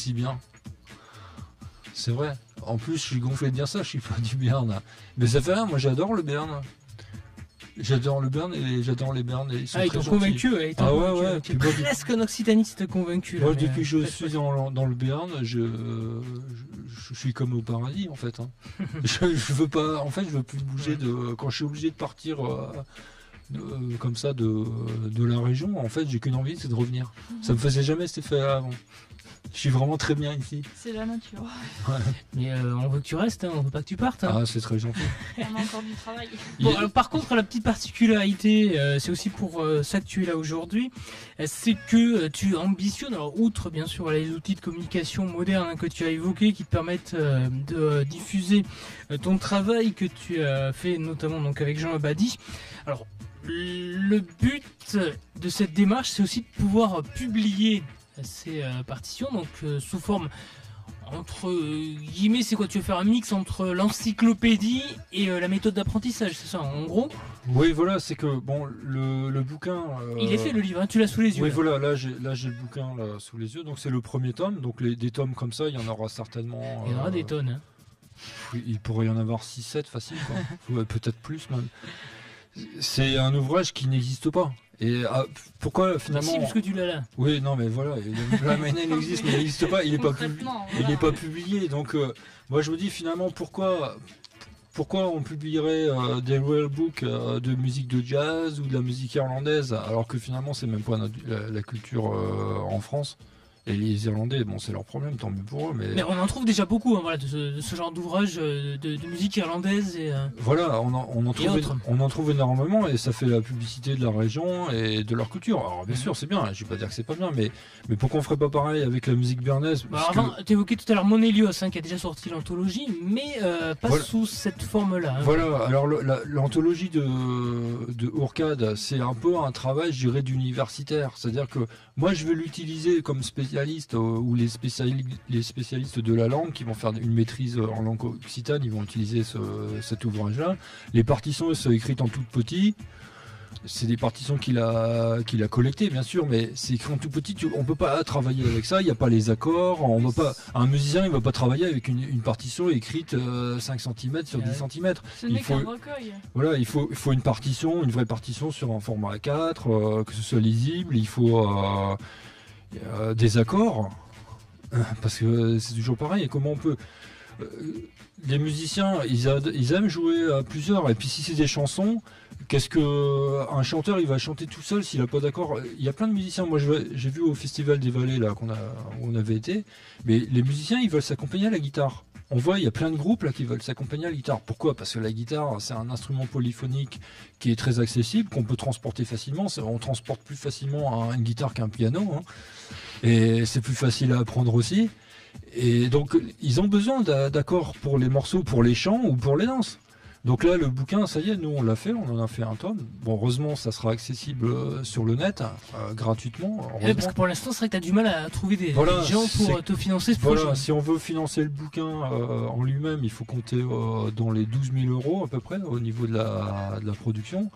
si bien. C'est vrai. En plus, je suis gonflé de dire ça, je suis pas du Béarn. Mais ça fait rien, moi j'adore le Béarn. J'adore le Béarn et j'adore les Béarns. Ils sont ils très t'ont gentils. convaincu, ouais. Tu es presque en Occitanie si t'as convaincu. Moi, depuis que je suis dans le Béarn, je suis comme au paradis en fait. Hein. je veux pas, en fait, je veux plus bouger quand je suis obligé de partir comme ça de la région. En fait, j'ai qu'une envie, c'est de revenir. Ça me faisait jamais cet effet avant. Je suis vraiment très bien ici. C'est la nature. Ouais. Mais on veut que tu restes, on veut pas que tu partes. Ah, c'est très gentil. On a encore du travail. Bon, alors, par contre, la petite particularité, c'est aussi pour ça que tu es là aujourd'hui, c'est que tu ambitionnes, alors outre bien sûr les outils de communication modernes que tu as évoqués, qui te permettent de diffuser ton travail que tu as fait notamment donc avec Jean Abadi. Alors, le but de cette démarche, c'est aussi de pouvoir publier ces partitions, donc sous forme entre guillemets, c'est quoi? Tu veux faire un mix entre l'encyclopédie et la méthode d'apprentissage, c'est ça en gros? Oui, voilà, c'est que bon, le bouquin. Il est fait le livre, hein, tu l'as sous les yeux. Oui, voilà, là j'ai le bouquin là, sous les yeux, donc c'est le premier tome. Donc des tomes comme ça, il y en aura certainement. Il y en aura des tonnes. Hein. Oui, il pourrait y en avoir 6-7 facile, quoi. Ouais, peut-être plus même. C'est un ouvrage qui n'existe pas. Et pourquoi finalement... Si, parce que tu l'as là. Oui, non, mais voilà, la mainnet il existe, mais il n'existe pas, il n'est pas publié. Donc, moi je me dis finalement, pourquoi on publierait des real books de musique de jazz ou de la musique irlandaise, alors que finalement c'est même pas la culture en France. Et les Irlandais, bon, c'est leur problème, tant mieux pour eux. Mais on en trouve déjà beaucoup, hein, voilà, de ce genre d'ouvrage de musique irlandaise. Et, voilà, on en trouve énormément et ça fait la publicité de la région et de leur culture. Alors bien sûr, c'est bien, je ne vais pas dire que c'est pas bien, mais pourquoi on ferait pas pareil avec la musique béarnaise? Tu évoquais tout à l'heure Monélios, hein, qui a déjà sorti l'anthologie, mais pas sous cette forme-là. Hein. Voilà, alors l'anthologie de Ourcade, c'est un peu un travail, je dirais, d'universitaire. C'est-à-dire que moi, je vais l'utiliser comme spécialiste ou les spécialistes de la langue qui vont faire une maîtrise en langue occitane, ils vont utiliser cet ouvrage-là. Les partitions, elles sont écrites en tout petit. C'est des partitions qu'il a collectées, bien sûr, mais c'est écrit en tout petit. On peut pas travailler avec ça. Il n'y a pas les accords. Un musicien, il va pas travailler avec une partition écrite 5 cm sur 10 cm. Ce n'est qu'un recueil. Voilà, il faut une partition, une vraie partition sur un format A4, que ce soit lisible. Il faut des accords, parce que c'est toujours pareil. Et comment on peut... les musiciens, ils aiment jouer à plusieurs. Et puis si c'est des chansons, qu'est-ce que un chanteur il va chanter tout seul s'il a pas d'accord? Il y a plein de musiciens. Moi j'ai vu au Festival des Vallées là où on avait été, mais les musiciens ils veulent s'accompagner à la guitare. On voit il y a plein de groupes là qui veulent s'accompagner à la guitare. Pourquoi? Parce que la guitare c'est un instrument polyphonique qui est très accessible, qu'on peut transporter facilement. On transporte plus facilement une guitare qu'un piano, hein. Et c'est plus facile à apprendre aussi. Et donc ils ont besoin d'accords pour les morceaux, pour les chants ou pour les danses. Donc là le bouquin, ça y est, nous on l'a fait, on en a fait un tome. Bon, heureusement ça sera accessible sur le net gratuitement. Parce que pour l'instant c'est vrai que tu as du mal à trouver des gens pour te financer ce projet. Voilà, si on veut financer le bouquin en lui-même, il faut compter dans les 12 000 € à peu près au niveau de la production.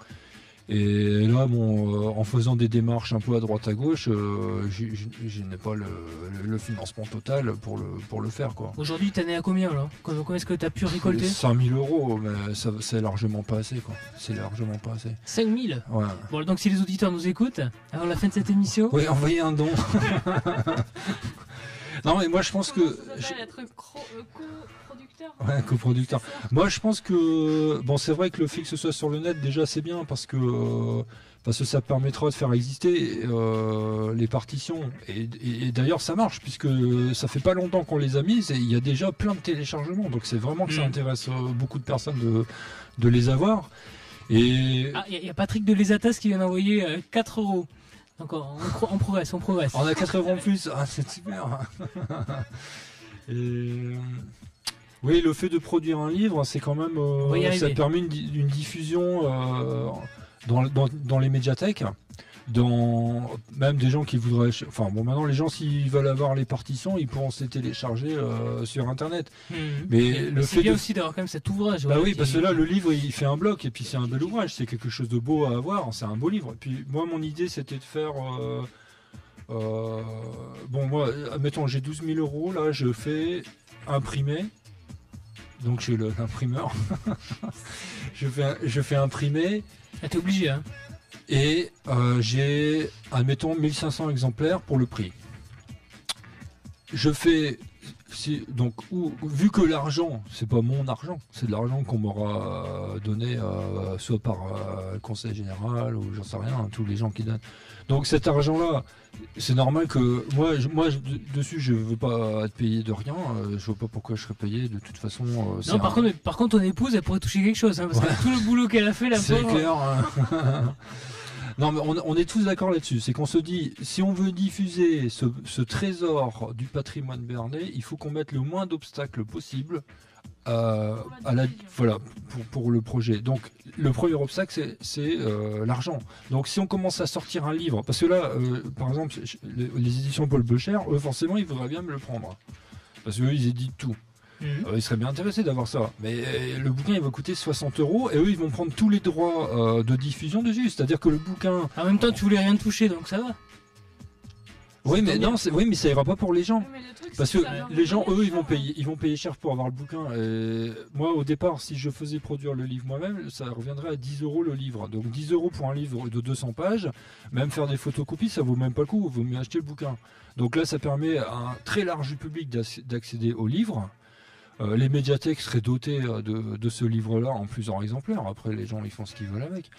Et là, bon, en faisant des démarches un peu à droite à gauche, je n'ai pas le financement total pour le faire, quoi. Aujourd'hui, t'en es à combien là? Combien est-ce que tu as pu récolter? 5 000 €, mais c'est largement pas assez, quoi. C'est largement pas assez. 5 000? Ouais. Bon, donc si les auditeurs nous écoutent, avant la fin de cette émission... Oui, envoyez un don. Non, mais moi je pense que... Ça s'appelle être coproducteur. Ouais, coproducteur. Moi je pense que... Bon, c'est vrai que le fait que ce soit sur le net, déjà c'est bien, parce que ça permettra de faire exister les partitions. Et d'ailleurs ça marche, puisque ça fait pas longtemps qu'on les a mises, et il y a déjà plein de téléchargements. Donc c'est vraiment que ça intéresse beaucoup de personnes de les avoir. Et... Ah, il y a Patrick de Lesatas qui vient d'envoyer 4 €. Donc on progresse. On a 4 € en plus, c'est super. Oui, le fait de produire un livre, c'est quand même, ça permet une diffusion dans les médiathèques, même des gens qui voudraient... Enfin bon, maintenant les gens s'ils veulent avoir les partitions, ils pourront se les télécharger sur internet. Mais c'est bien aussi d'avoir quand même cet ouvrage. Bah oui, parce que là le livre il fait un bloc et puis c'est un bel ouvrage, c'est quelque chose de beau à avoir, c'est un beau livre. Et puis moi mon idée c'était de faire bon, moi, admettons, j'ai 12 000 euros, là, je fais imprimer. Donc, j'ai l'imprimeur. je fais imprimer. Ah, t'es obligé, hein. Et j'ai, admettons, 1500 exemplaires pour le prix. Je fais, donc, vu que l'argent, c'est pas mon argent, c'est de l'argent qu'on m'aura donné, soit par le conseil général ou j'en sais rien, tous les gens qui donnent. Donc cet argent-là, c'est normal que moi dessus, je veux pas être payé de rien. Je vois pas pourquoi je serais payé. De toute façon, Non, par contre, ton épouse, elle pourrait toucher quelque chose, hein, parce que tout le boulot qu'elle a fait, la c'est pauvre. clair. Hein. Non, mais on est tous d'accord là-dessus. C'est qu'on se dit, si on veut diffuser ce trésor du patrimoine béarnais, il faut qu'on mette le moins d'obstacles possible voilà, pour le projet. Donc, le premier obstacle, c'est l'argent. Donc, si on commence à sortir un livre, parce que là, par exemple, les éditions Paul Beucher, eux, forcément, ils voudraient bien me le prendre. Parce qu'eux, ils éditent tout. Ils seraient bien intéressés d'avoir ça. Mais le bouquin, il va coûter 60 € et eux, ils vont prendre tous les droits de diffusion dessus. C'est-à-dire que le bouquin... En même temps, tu voulais rien toucher, donc ça va. Oui, mais non, oui, mais ça ira pas pour les gens. Oui, mais le truc, Parce c'est que ça leur les gens, revient eux, cher. ils vont payer cher pour avoir le bouquin. Et moi, au départ, si je faisais produire le livre moi-même, ça reviendrait à 10 € le livre. Donc 10 € pour un livre de 200 pages. Même faire des photocopies, ça vaut même pas le coup. Il vaut mieux acheter le bouquin. Donc là, ça permet à un très large public d'accéder au livre. Les médiathèques seraient dotées de ce livre-là en plusieurs exemplaires. Après, les gens, ils font ce qu'ils veulent avec.